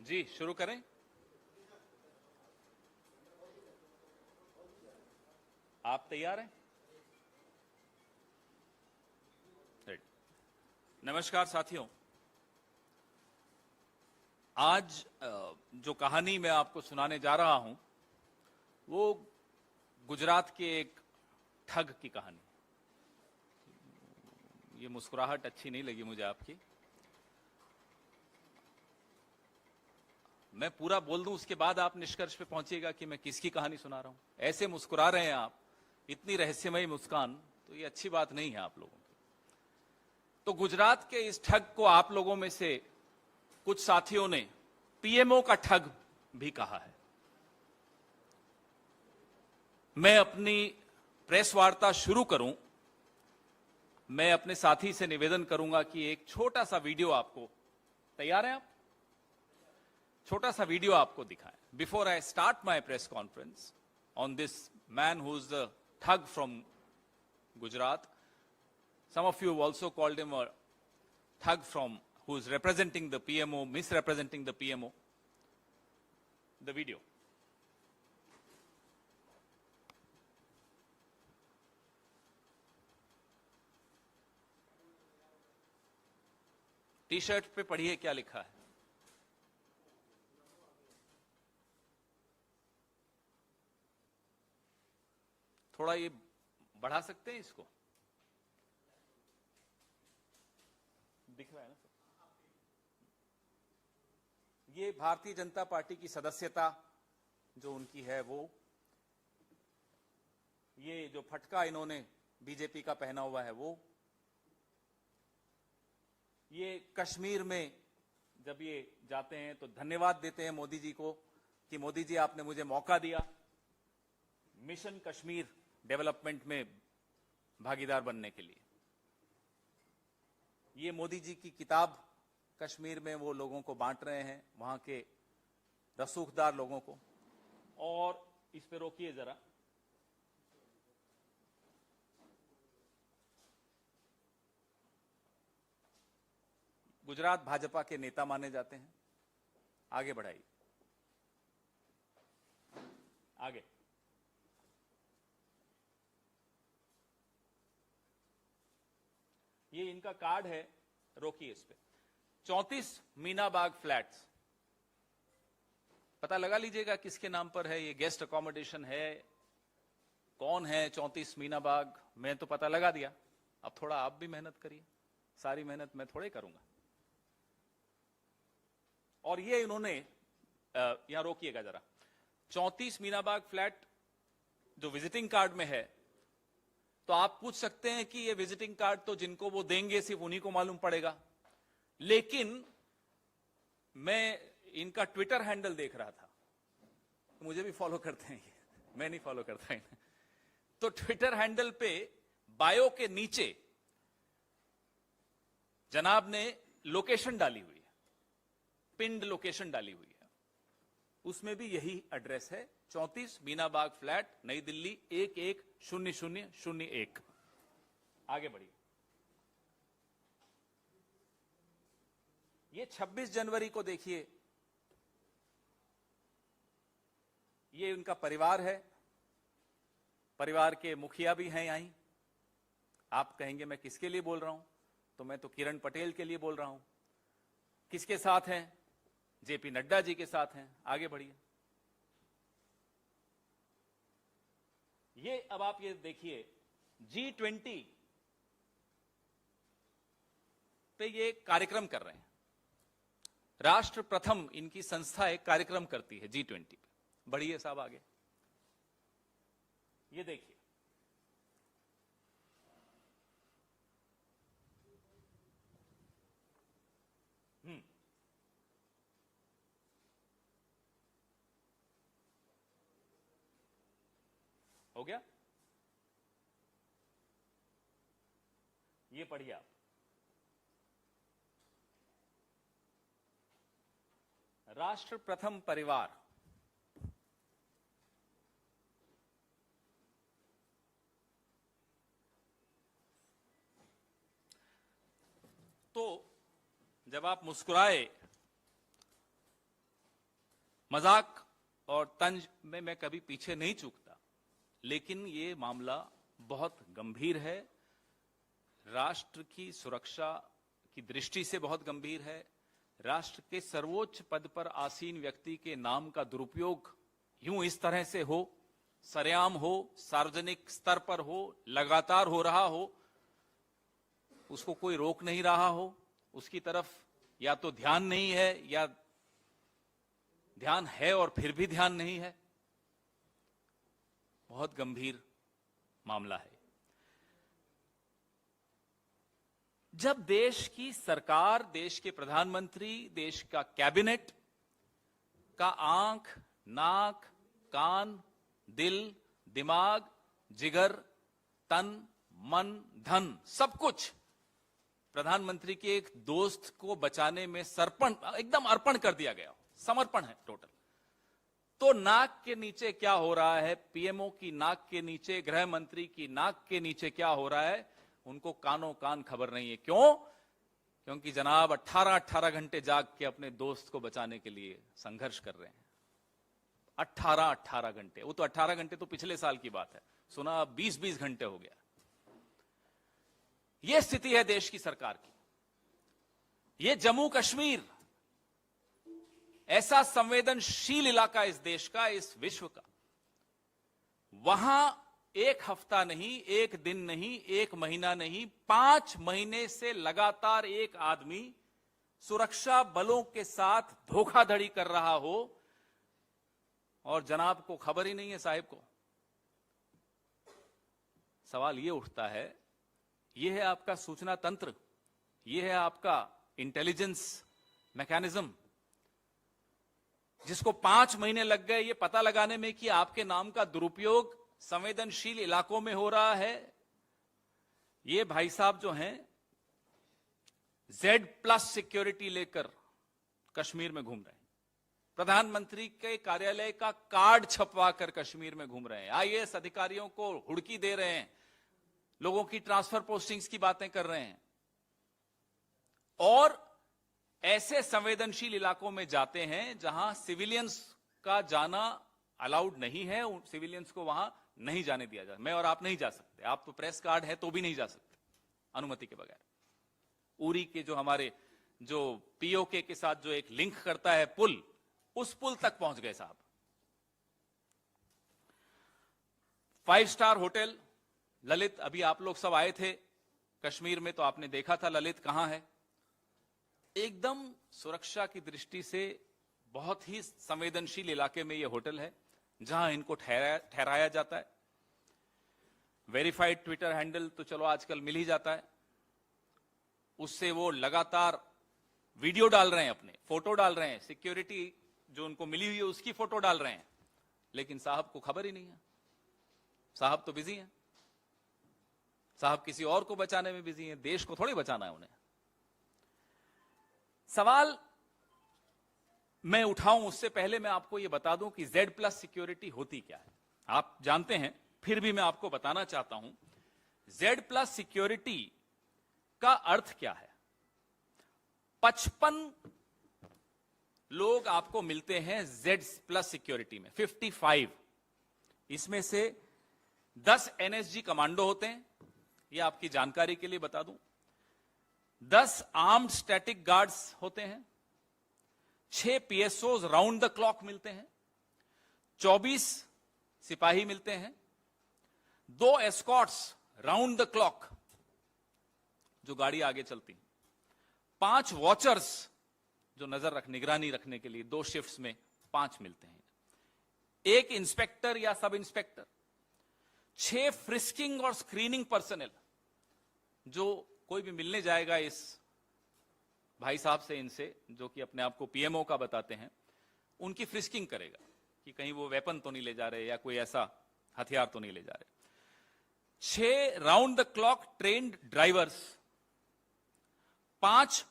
जी शुरू करें। आप तैयार हैं? नमस्कार साथियों, आज जो कहानी मैं आपको सुनाने जा रहा हूं वो गुजरात के एक ठग की कहानी। ये मुस्कुराहट अच्छी नहीं लगी मुझे आपकी। मैं पूरा बोल दूं उसके बाद आप निष्कर्ष पे पहुंचिएगा कि मैं किसकी कहानी सुना रहा हूं। ऐसे मुस्कुरा रहे हैं आप, इतनी रहस्यमयी मुस्कान, तो ये अच्छी बात नहीं है आप लोगों की। तो गुजरात के इस ठग को आप लोगों में से कुछ साथियों ने पीएमओ का ठग भी कहा है। मैं अपनी प्रेस वार्ता शुरू करूं, मैं अपने साथी से निवेदन करूंगा कि एक छोटा सा वीडियो आपको, तैयार हैं आप? छोटा सा वीडियो आपको दिखाएं before I start my press conference on this man who is the thug from Gujarat. Some of you have also called him a thug from who is representing the PMO, misrepresenting the PMO. The video. T-shirt पे पढ़िए क्या लिखा है। थोड़ा ये बढ़ा सकते हैं इसको, दिख रहा है ना सब? ये भारतीय जनता पार्टी की सदस्यता जो उनकी है वो, ये जो फटका इन्होंने बीजेपी का पहना हुआ है वो, ये कश्मीर में जब ये जाते हैं तो धन्यवाद देते हैं मोदी जी को कि मोदी जी आपने मुझे मौका दिया मिशन कश्मीर डेवलपमेंट में भागीदार बनने के लिए। ये मोदी जी की किताब कश्मीर में वो लोगों को बांट रहे हैं, वहां के रसूखदार लोगों को। और इस पे रोकिए जरा, गुजरात भाजपा के नेता माने जाते हैं। आगे बढ़ाइए, आगे। ये इनका कार्ड है, रोकिए इस पे। 34 मीनाबाग फ्लैट्स, पता लगा लीजिएगा किसके नाम पर है। ये गेस्ट अकोमोडेशन है, कौन है 34 मीनाबाग, मैं तो पता लगा दिया। अब थोड़ा आप भी मेहनत करिए, सारी मेहनत मैं थोड़े करूंगा। और ये इन्होंने यहां रोकिएगा जरा, 34 मीनाबाग फ्लैट जो विजिटिंग कार्ड में है, तो आप पूछ सकते हैं कि ये विजिटिंग कार्ड तो जिनको वो देंगे सिर्फ उन्हीं को मालूम पड़ेगा। लेकिन मैं इनका ट्विटर हैंडल देख रहा था, मुझे भी फॉलो करते हैं ये, मैं नहीं फॉलो करता इन्हें। तो ट्विटर हैंडल पे बायो के नीचे जनाब ने लोकेशन डाली हुई है, पिंड लोकेशन डाली हुई है, उसमें भी यही एड्रेस है, 34 मीनाबाग फ्लैट, नई दिल्ली 110001। आगे बढ़िए। ये 26 जनवरी को देखिए, ये उनका परिवार है, परिवार के मुखिया भी हैं यहीं। आप कहेंगे मैं किसके लिए बोल रहा हूं, तो मैं तो किरण पटेल के लिए बोल रहा हूं। किसके साथ हैं? जेपी नड्डा जी के साथ हैं। आगे बढ़िए। ये अब आप ये देखिए, G20 पे ये कार्यक्रम कर रहे हैं। राष्ट्र प्रथम इनकी संस्था एक कार्यक्रम करती है G20 पे। बढ़िए साहब आगे। ये देखिए, हो गया? ये पढ़िए आप, राष्ट्र प्रथम परिवार। तो जब आप मुस्कुराए मजाक और तंज में मैं कभी पीछे नहीं चूकता, लेकिन ये मामला बहुत गंभीर है, राष्ट्र की सुरक्षा की दृष्टि से बहुत गंभीर है। राष्ट्र के सर्वोच्च पद पर आसीन व्यक्ति के नाम का दुरुपयोग यूं इस तरह से हो, सरेआम हो, सार्वजनिक स्तर पर हो, लगातार हो रहा हो, उसको कोई रोक नहीं रहा हो, उसकी तरफ या तो ध्यान नहीं है या ध्यान है और फिर भी ध्यान नहीं है, बहुत गंभीर मामला है। जब देश की सरकार, देश के प्रधानमंत्री, देश का कैबिनेट का आंख, नाक, कान, दिल, दिमाग, जिगर, तन, मन, धन, सब कुछ प्रधानमंत्री के एक दोस्त को बचाने में एकदम अर्पण कर दिया गया, समर्पण है टोटल, तो नाक के नीचे क्या हो रहा है, पीएमओ की नाक के नीचे, गृह मंत्री की नाक के नीचे क्या हो रहा है, उनको कानों कान खबर नहीं है। क्यों? क्योंकि जनाब 18 घंटे जाग के अपने दोस्त को बचाने के लिए संघर्ष कर रहे हैं। 18 घंटे, वो तो 18 घंटे तो पिछले साल की बात है, सुना 20 घंटे हो गया। यह स्थिति है देश की सरकार की। यह जम्मू कश्मीर ऐसा संवेदनशील इलाका इस देश का, इस विश्व का, वहां एक हफ्ता नहीं, एक दिन नहीं, एक महीना नहीं, 5 महीने से लगातार एक आदमी सुरक्षा बलों के साथ धोखाधड़ी कर रहा हो और जनाब को खबर ही नहीं है, साहिब को। सवाल यह उठता है, यह है आपका सूचना तंत्र, यह है आपका इंटेलिजेंस मैकेनिज्म, जिसको 5 महीने लग गए ये पता लगाने में कि आपके नाम का दुरुपयोग संवेदनशील इलाकों में हो रहा है। ये भाई साहब जो हैं Z+ सिक्योरिटी लेकर कश्मीर में घूम रहे हैं, प्रधानमंत्री के कार्यालय का कार्ड छपवा कर कश्मीर में घूम रहे हैं, आईएएस अधिकारियों को हुड़की दे रहे हैं, लोगों की ट्रांसफर पोस्टिंग्स की बातें कर रहे हैं, और ऐसे संवेदनशील इलाकों में जाते हैं जहां सिविलियंस का जाना अलाउड नहीं है, सिविलियंस को वहां नहीं जाने दिया जाता। मैं और आप नहीं जा सकते, आप तो प्रेस कार्ड है तो भी नहीं जा सकते अनुमति के बगैर। उरी के जो हमारे जो पीओके के साथ जो एक लिंक करता है पुल, उस पुल तक पहुंच गए साहब। 5 स्टार होटल ललित, अभी आप लोग सब आए थे कश्मीर में तो आपने देखा था ललित कहां है। एकदम सुरक्षा की दृष्टि से बहुत ही संवेदनशील इलाके में यह होटल है जहां इनको ठहराया जाता है। वेरीफाइड ट्विटर हैंडल तो चलो आजकल मिल ही जाता है, उससे वो लगातार वीडियो डाल रहे हैं, अपने फोटो डाल रहे हैं, सिक्योरिटी जो उनको मिली हुई है उसकी फोटो डाल रहे हैं, लेकिन साहब को खबर ही नहीं है। साहब तो बिजी हैं, साहब किसी और को बचाने में बिजी हैं, देश को थोड़ी बचाना है उन्हें। सवाल मैं उठाऊं उससे पहले मैं आपको यह बता दूं कि Z+ सिक्योरिटी होती क्या है। आप जानते हैं, फिर भी मैं आपको बताना चाहता हूं Z+ सिक्योरिटी का अर्थ क्या है। 55 लोग आपको मिलते हैं Z+ सिक्योरिटी में, 55। इसमें से 10 NSG कमांडो होते हैं, यह आपकी जानकारी के लिए बता दूं। 10 आर्म्ड स्टैटिक गार्ड्स होते हैं, 6 PSOs राउंड द क्लॉक मिलते हैं, 24 सिपाही मिलते हैं, 2 एस्कॉर्ट्स राउंड द क्लॉक जो गाड़ी आगे चलती, 5 वॉचर्स जो निगरानी रखने के लिए 2 शिफ्ट्स में 5 मिलते हैं, 1 इंस्पेक्टर या सब इंस्पेक्टर, 6 फ्रिस्किंग और स्क्रीनिंग पर्सनल, जो कोई भी मिलने जाएगा इस भाई साहब से, इनसे जो कि अपने आप को पीएमओ का बताते हैं, उनकी फ्रिस्किंग करेगा कि कहीं वो वेपन तो नहीं ले जा रहे या कोई ऐसा हथियार तो नहीं ले जा रहे। 6 round the clock trained drivers, 5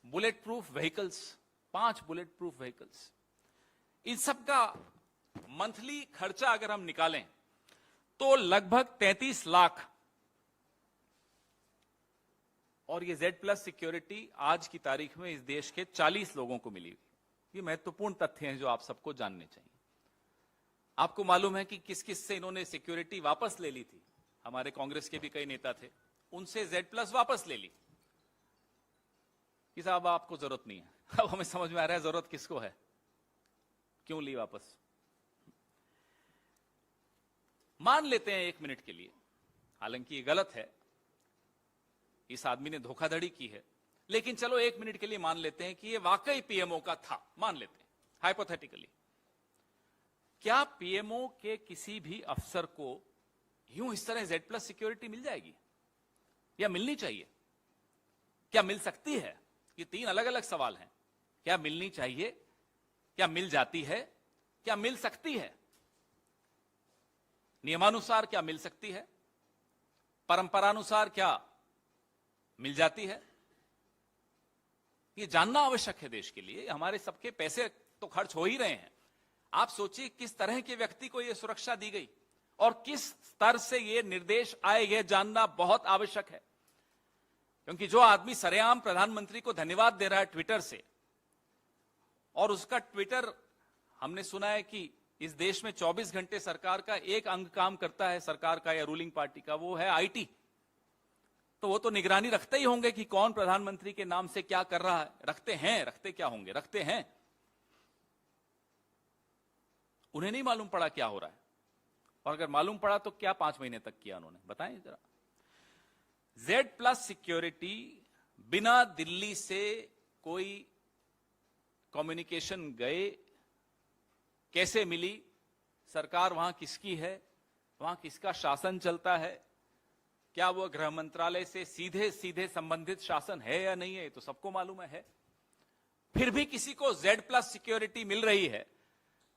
bulletproof vehicles, 5 bulletproof vehicles. इन सब का मंथली खर्चा अगर हम निकालें तो लगभग 33 लाख। और ये Z+ सिक्योरिटी आज की तारीख में इस देश के 40 लोगों को मिली हुई। ये महत्वपूर्ण तथ्य हैं जो आप सबको जानने चाहिए। आपको मालूम है कि किस किस से इन्होंने सिक्योरिटी वापस ले ली थी। हमारे कांग्रेस के भी कई नेता थे, उनसे Z+ वापस ले ली कि साहब आपको जरूरत नहीं है। अब हमें समझ में आ रहा है जरूरत किसको है, क्यों ली वापस। मान लेते हैं 1 मिनट के लिए, हालांकि ये गलत है, इस आदमी ने धोखाधड़ी की है, लेकिन चलो 1 मिनट के लिए मान लेते हैं कि ये वाकई पीएमओ का था। मान लेते हैं हाइपोथेटिकली। क्या पीएमओ के किसी भी अफसर को यूं इस तरह Z+ सिक्योरिटी मिल जाएगी या मिलनी चाहिए? क्या मिल सकती है? ये 3 अलग अलग सवाल हैं। क्या मिलनी चाहिए, क्या मिल जाती है, क्या मिल सकती है? नियमानुसार क्या मिल सकती है, परंपरानुसार क्या मिल जाती है? ये जानना आवश्यक है देश के लिए। हमारे सबके पैसे तो खर्च हो ही रहे हैं। आप सोचिए किस तरह के व्यक्ति को यह सुरक्षा दी गई और किस स्तर से यह निर्देश आए, यह जानना बहुत आवश्यक है। क्योंकि जो आदमी सरेआम प्रधानमंत्री को धन्यवाद दे रहा है ट्विटर से, और उसका ट्विटर हमने सुना है कि इस देश में 24 घंटे सरकार का एक अंग काम करता है, सरकार का या रूलिंग पार्टी का, वो है आईटी। तो वो तो निगरानी रखते ही होंगे कि कौन प्रधानमंत्री के नाम से क्या कर रहा है। रखते हैं, रखते क्या होंगे, रखते हैं। उन्हें नहीं मालूम पड़ा क्या हो रहा है, और अगर मालूम पड़ा तो क्या 5 महीने तक किया उन्होंने, बताएं जरा। Z+ सिक्योरिटी बिना दिल्ली से कोई कम्युनिकेशन गए कैसे मिली? सरकार वहां किसकी है, वहां किसका शासन चलता है? क्या वो गृह मंत्रालय से सीधे सीधे संबंधित शासन है या नहीं है, तो सबको मालूम है। फिर भी किसी को Z+ सिक्योरिटी मिल रही है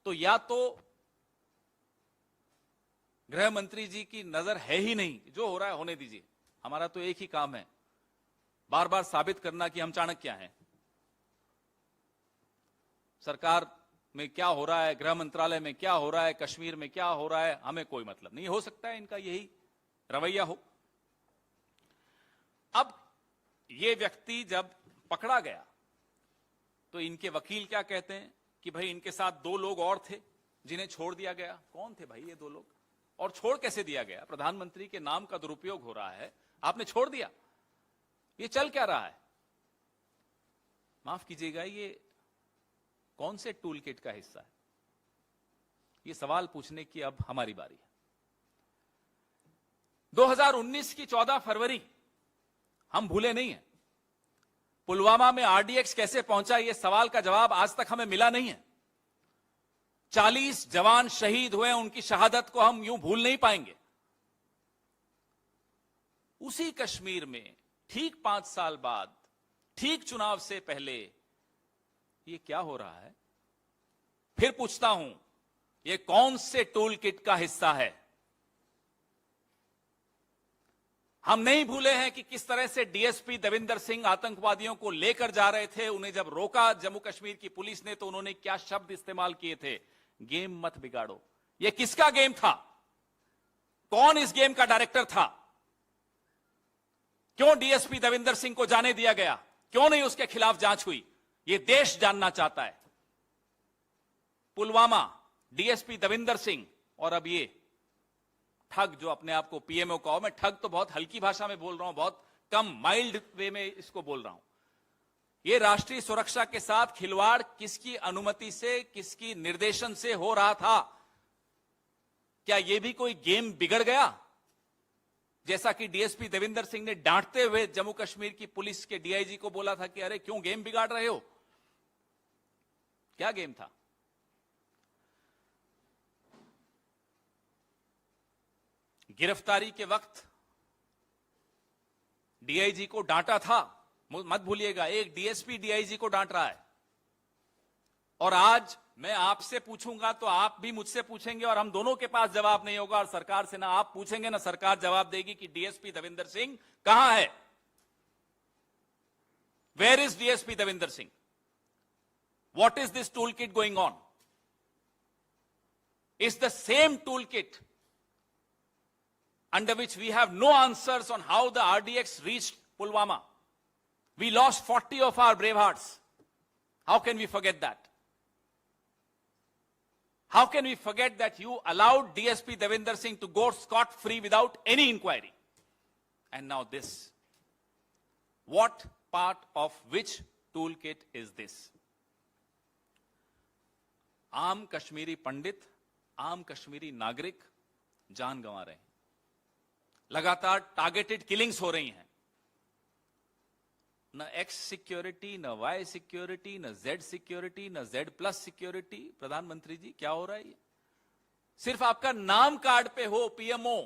तो या तो गृह मंत्री जी की नजर है ही नहीं, जो हो रहा है होने दीजिए, हमारा तो एक ही काम है बार बार साबित करना कि हम चाणक्य हैं। सरकार में क्या हो रहा है, गृह मंत्रालय में क्या हो रहा है, कश्मीर में क्या हो रहा है, हमें कोई मतलब नहीं। हो सकता है इनका यही रवैया हो। अब ये व्यक्ति जब पकड़ा गया तो इनके वकील क्या कहते हैं कि भाई इनके साथ 2 लोग और थे जिन्हें छोड़ दिया गया। कौन थे भाई ये 2 लोग, और छोड़ कैसे दिया गया? प्रधानमंत्री के नाम का दुरुपयोग हो रहा है, आपने छोड़ दिया। ये चल क्या रहा है? माफ कीजिएगा, ये कौन से टूल किट का हिस्सा है? ये सवाल पूछने की अब हमारी बारी है। 2019 की 14 फरवरी हम भूले नहीं है। पुलवामा में RDX कैसे पहुंचा, यह सवाल का जवाब आज तक हमें मिला नहीं है। 40 जवान शहीद हुए, उनकी शहादत को हम यूं भूल नहीं पाएंगे। उसी कश्मीर में ठीक 5 साल बाद, ठीक चुनाव से पहले, ये क्या हो रहा है? फिर पूछता हूं, ये कौन से टूल किट का हिस्सा है? हम नहीं भूले हैं कि किस तरह से DSP देविंदर सिंह आतंकवादियों को लेकर जा रहे थे। उन्हें जब रोका जम्मू कश्मीर की पुलिस ने तो उन्होंने क्या शब्द इस्तेमाल किए थे? गेम मत बिगाड़ो। यह किसका गेम था? कौन इस गेम का डायरेक्टर था? क्यों DSP देविंदर सिंह को जाने दिया गया? क्यों नहीं उसके खिलाफ जांच हुई? यह देश जानना चाहता है। पुलवामा, DSP देविंदर सिंह, और अब ये ठग जो अपने आप को पीएमओ कहो। मैं ठग तो बहुत हल्की भाषा में बोल रहा हूं, बहुत कम माइल्ड वे में इसको बोल रहा हूं। यह राष्ट्रीय सुरक्षा के साथ खिलवाड़ किसकी अनुमति से, किसकी निर्देशन से हो रहा था? क्या यह भी कोई गेम बिगड़ गया? जैसा कि DSP देविंदर सिंह ने डांटते हुए जम्मू कश्मीर की पुलिस के DIG को बोला था कि अरे क्यों गेम बिगाड़ रहे हो? क्या गेम था? गिरफ्तारी के वक्त DIG को डांटा था, मत भूलिएगा। एक DSP DIG को डांट रहा है। और आज मैं आपसे पूछूंगा तो आप भी मुझसे पूछेंगे और हम दोनों के पास जवाब नहीं होगा। और सरकार से ना आप पूछेंगे ना सरकार जवाब देगी कि DSP देविंदर सिंह कहां है? Where is DSP Devinder Singh? What is this tool kit going on? Is the same tool kit under which we have no answers on how the RDX reached Pulwama. We lost 40 of our brave hearts. How can we forget that? How can we forget that you allowed DSP Devinder Singh to go scot-free without any inquiry? And now this. What part of which toolkit is this? आम कश्मीरी पंडित, आम कश्मीरी नागरिक जान गंवा रहे हैं, लगातार targeted killings हो रही हैं। न एक्स सिक्योरिटी, न वाई सिक्योरिटी, न जेड सिक्योरिटी, न जेड प्लस सिक्योरिटी। प्रधानमंत्री जी, क्या हो रहा है ये? सिर्फ आपका नाम कार्ड पे हो पीएमओ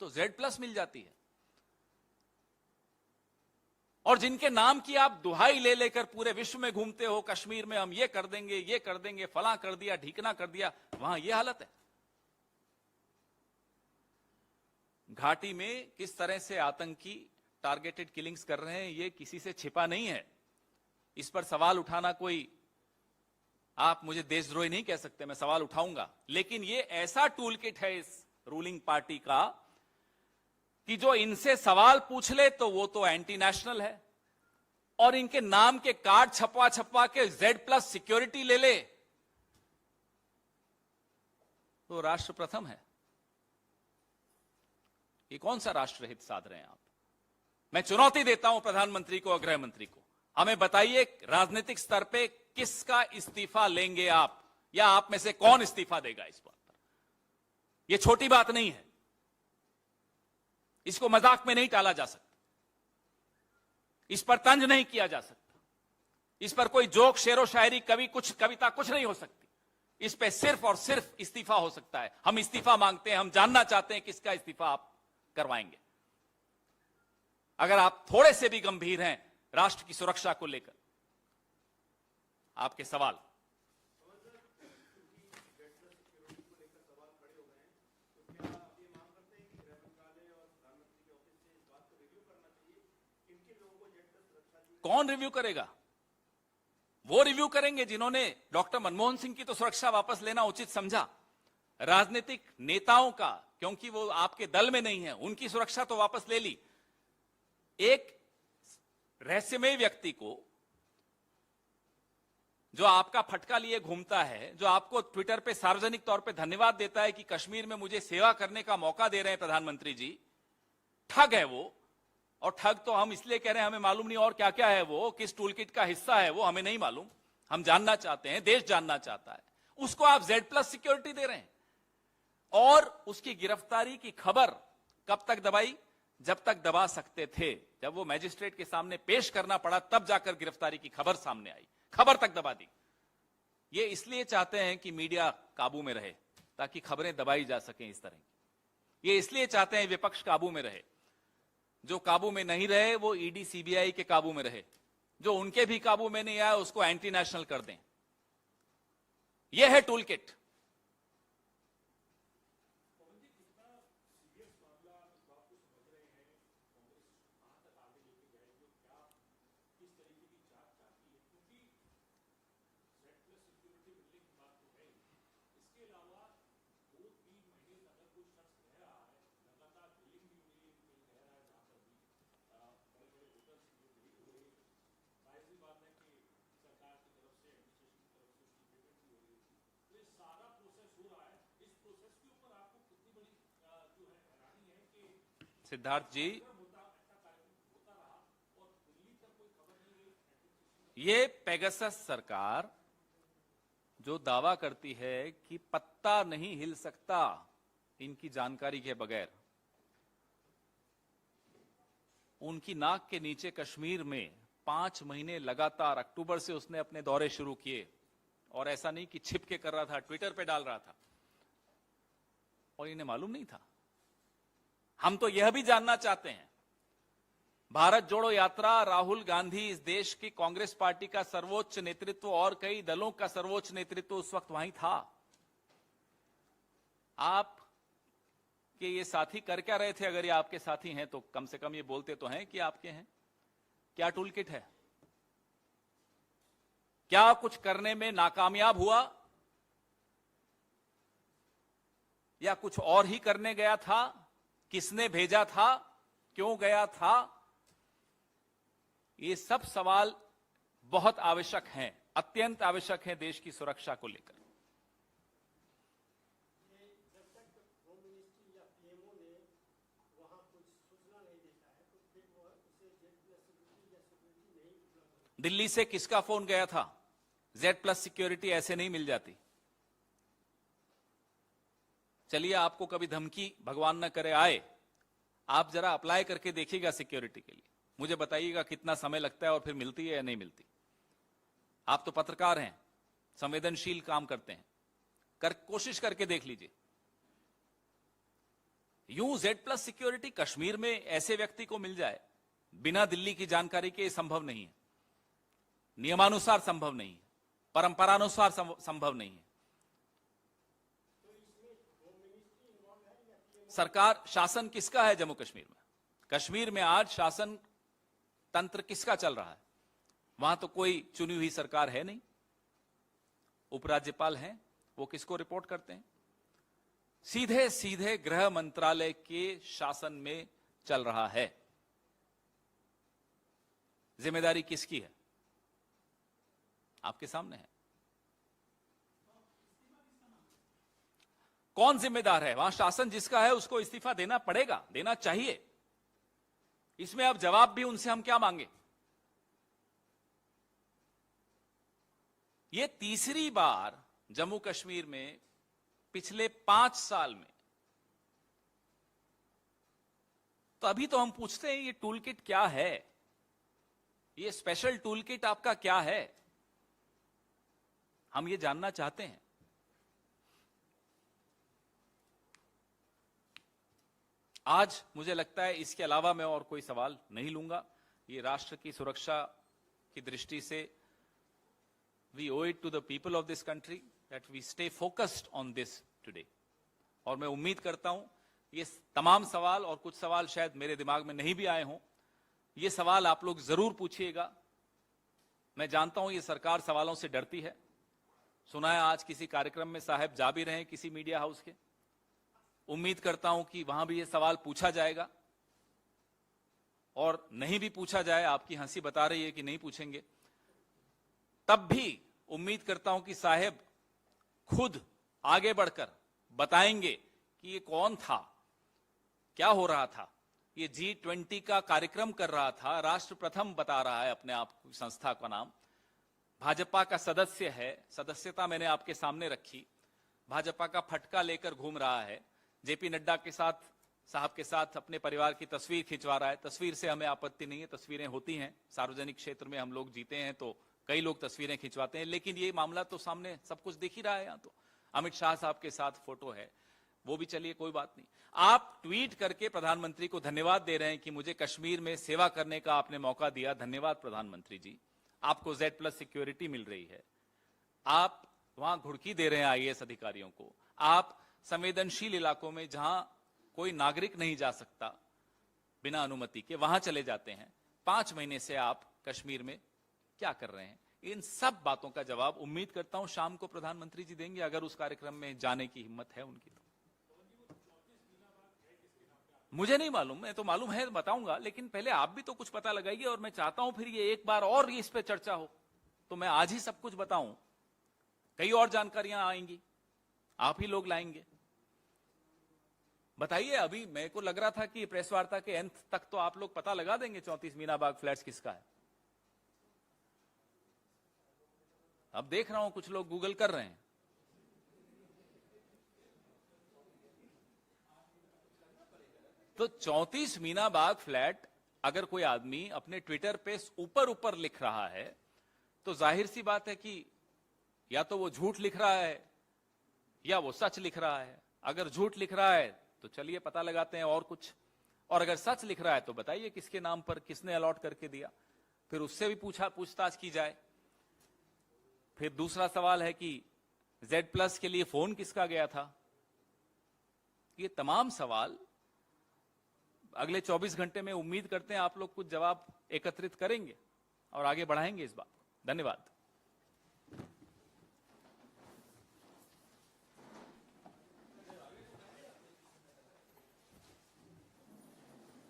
तो जेड प्लस मिल जाती है, और जिनके नाम की आप दुहाई ले लेकर पूरे विश्व में घूमते हो, कश्मीर में हम ये कर देंगे, फलां कर दिया, ढीकना कर दिया, वहां ये हालत है। घाटी में किस तरह से आतंकी टारगेटेड किलिंग्स कर रहे हैं, ये किसी से छिपा नहीं है। इस पर सवाल उठाना कोई, आप मुझे देशद्रोही नहीं कह सकते, मैं सवाल उठाऊंगा, लेकिन ये ऐसा टूल किट है इस रूलिंग पार्टी का कि जो इनसे सवाल पूछ ले तो वो तो एंटी नेशनल है, और इनके नाम के कार्ड छपवा छपवा के जेड प्लस सिक्योरिटी ले ले तो राष्ट्र प्रथम है। ये कौन सा राष्ट्रहित साध रहे हैं आप? मैं चुनौती देता हूं प्रधानमंत्री को और गृह मंत्री को, हमें बताइए राजनीतिक स्तर पे किसका इस्तीफा लेंगे आप, या आप में से कौन इस्तीफा देगा इस बात पर? यह छोटी बात नहीं है, इसको मजाक में नहीं टाला जा सकता, इस पर तंज नहीं किया जा सकता, इस पर कोई जोक, शेरो शायरी, कविता कुछ नहीं हो सकती। इस पे सिर्फ और सिर्फ इस्तीफा हो सकता है। हम इस्तीफा मांगते हैं, हम जानना चाहते हैं किसका इस्तीफा आप करवाएंगे। अगर आप थोड़े से भी गंभीर हैं राष्ट्र की सुरक्षा को लेकर, आपके सवाल। कौन रिव्यू करेगा? वो रिव्यू करेंगे जिन्होंने डॉक्टर मनमोहन सिंह की तो सुरक्षा वापस लेना उचित समझा। राजनीतिक नेताओं का, क्योंकि वो आपके दल में नहीं है, उनकी सुरक्षा तो वापस ले ली। एक रहस्यमय व्यक्ति को जो आपका फटका लिए घूमता है, जो आपको ट्विटर पे सार्वजनिक तौर पे धन्यवाद देता है कि कश्मीर में मुझे सेवा करने का मौका दे रहे हैं प्रधानमंत्री जी, ठग है वो। और ठग तो हम इसलिए कह रहे हैं, हमें मालूम नहीं और क्या क्या है वो, किस टूलकिट का हिस्सा है वो, हमें नहीं मालूम। हम जानना चाहते हैं, देश जानना चाहता है। उसको आप जेड प्लस सिक्योरिटी दे रहे हैं, और उसकी गिरफ्तारी की खबर कब तक दबाई? जब तक दबा सकते थे। जब वो मैजिस्ट्रेट के सामने पेश करना पड़ा तब जाकर गिरफ्तारी की खबर सामने आई, खबर तक दबा दी। ये इसलिए चाहते हैं कि मीडिया काबू में रहे, ताकि खबरें दबाई जा सकें इस तरह की। ये इसलिए चाहते हैं विपक्ष काबू में रहे। जो काबू में नहीं रहे वो ईडी सीबीआई के काबू में रहे, जो उनके भी काबू में नहीं आया उसको एंटी नेशनल कर दें। यह है टूल किट। सिद्धार्थ जी, ये पेगासस सरकार जो दावा करती है कि पत्ता नहीं हिल सकता इनकी जानकारी के बगैर, उनकी नाक के नीचे कश्मीर में 5 महीने लगातार, अक्टूबर से उसने अपने दौरे शुरू किए, और ऐसा नहीं कि छिप के कर रहा था, ट्विटर पे डाल रहा था, और इन्हें मालूम नहीं था। हम तो यह भी जानना चाहते हैं, भारत जोड़ो यात्रा, राहुल गांधी, इस देश की कांग्रेस पार्टी का सर्वोच्च नेतृत्व और कई दलों का सर्वोच्च नेतृत्व उस वक्त वहीं था। आप के ये साथी कर क्या रहे थे? अगर ये आपके साथी हैं तो कम से कम ये बोलते तो हैं कि आपके हैं। क्या टूलकिट है? क्या कुछ करने में नाकामयाब हुआ, या कुछ और ही करने गया था? किसने भेजा था? क्यों गया था? ये सब सवाल बहुत आवश्यक हैं, अत्यंत आवश्यक हैं देश की सुरक्षा को लेकर। दिल्ली से किसका फोन गया था? Z+ सिक्योरिटी ऐसे नहीं मिल जाती। चलिए, आपको कभी धमकी भगवान न करे आए, आप जरा अप्लाई करके देखिएगा सिक्योरिटी के लिए, मुझे बताइएगा कितना समय लगता है और फिर मिलती है या नहीं मिलती। आप तो पत्रकार हैं, संवेदनशील काम करते हैं, कोशिश करके देख लीजिए। यूं Z+ सिक्योरिटी कश्मीर में ऐसे व्यक्ति को मिल जाए बिना दिल्ली की जानकारी के, संभव नहीं है, नियमानुसार संभव नहीं है, परंपरानुसार संभव नहीं है। सरकार, शासन किसका है जम्मू कश्मीर में? कश्मीर में आज शासन तंत्र किसका चल रहा है? वहां तो कोई चुनी हुई सरकार है नहीं, उपराज्यपाल हैं, वो किसको रिपोर्ट करते हैं? सीधे सीधे गृह मंत्रालय के शासन में चल रहा है। जिम्मेदारी किसकी है? आपके सामने है। कौन जिम्मेदार है? वहां शासन जिसका है उसको इस्तीफा देना पड़ेगा, देना चाहिए। इसमें अब जवाब भी उनसे हम क्या मांगे? ये तीसरी बार जम्मू कश्मीर में पिछले 5 साल में, तो अभी तो हम पूछते हैं ये टूल किट क्या है, ये स्पेशल टूल किट आपका क्या है, हम ये जानना चाहते हैं। आज मुझे लगता है इसके अलावा मैं और कोई सवाल नहीं लूंगा। ये राष्ट्र की सुरक्षा की दृष्टि से we owe it to the people of this country that we stay focused on this today। और मैं उम्मीद करता हूं ये तमाम सवाल, और कुछ सवाल शायद मेरे दिमाग में नहीं भी आए हों, ये सवाल आप लोग जरूर पूछिएगा। मैं जानता हूं ये सरकार सवालों से डरती है। सुना है आज किसी कार्यक्रम में साहब जा भी रहे हैं किसी मीडिया हाउस के। उम्मीद करता हूं कि वहां भी ये सवाल पूछा जाएगा, और नहीं भी पूछा जाए, आपकी हंसी बता रही है कि नहीं पूछेंगे, तब भी उम्मीद करता हूं कि साहब खुद आगे बढ़कर बताएंगे कि ये कौन था, क्या हो रहा था। ये G20 का कार्यक्रम कर रहा था, राष्ट्र प्रथम बता रहा है अपने आप, संस्था का नाम, भाजपा का सदस्य है, सदस्यता मैंने आपके सामने रखी, भाजपा का फटका लेकर घूम रहा है, जेपी नड्डा के साथ, साहब के साथ अपने परिवार की तस्वीर खिंचवा रहा है। तस्वीर से हमें आपत्ति नहीं है, तस्वीरें होती हैं, सार्वजनिक क्षेत्र में हम लोग जीते हैं तो कई लोग तस्वीरें खिंचवाते हैं, लेकिन ये मामला तो सामने सब कुछ दिख ही रहा है। यहां तो अमित शाह साहब के साथ फोटो है, वो भी चलिए कोई बात नहीं। आप ट्वीट करके प्रधानमंत्री को धन्यवाद दे रहे हैं कि मुझे कश्मीर में सेवा करने का आपने मौका दिया, धन्यवाद प्रधानमंत्री जी। आपको Z+ सिक्योरिटी मिल रही है, आप वहां घुड़की दे रहे हैं IAS अधिकारियों को, आप संवेदनशील इलाकों में जहां कोई नागरिक नहीं जा सकता बिना अनुमति के, वहां चले जाते हैं। 5 महीने से आप कश्मीर में क्या कर रहे हैं? इन सब बातों का जवाब उम्मीद करता हूं शाम को प्रधानमंत्री जी देंगे, अगर उस कार्यक्रम में जाने की हिम्मत है उनकी तो। मुझे नहीं मालूम, मैं तो मालूम है बताऊंगा, लेकिन पहले आप भी तो कुछ पता लगाइए। और मैं चाहता हूं फिर ये एक बार और इस पे चर्चा हो, तो मैं आज ही सब कुछ बताऊं, कई और जानकारियां आएंगी, आप ही लोग लाएंगे। बताइए, अभी मेरे को लग रहा था कि प्रेस वार्ता के अंत तक तो आप लोग पता लगा देंगे 34 मीनाबाग फ्लैट्स किसका है। अब देख रहा हूं कुछ लोग गूगल कर रहे हैं। तो 34 मीनाबाग फ्लैट अगर कोई आदमी अपने ट्विटर पे ऊपर ऊपर लिख रहा है, तो जाहिर सी बात है कि या तो वो झूठ लिख रहा है या वो सच लिख रहा है। अगर झूठ लिख रहा है तो चलिए पता लगाते हैं और कुछ, और अगर सच लिख रहा है तो बताइए किसके नाम पर, किसने अलॉट करके दिया, फिर उससे भी पूछताछ की जाए। फिर दूसरा सवाल है कि Z+ के लिए फोन किसका गया था। ये तमाम सवाल अगले 24 घंटे में उम्मीद करते हैं आप लोग कुछ जवाब एकत्रित करेंगे और आगे बढ़ाएंगे इस बात। धन्यवाद।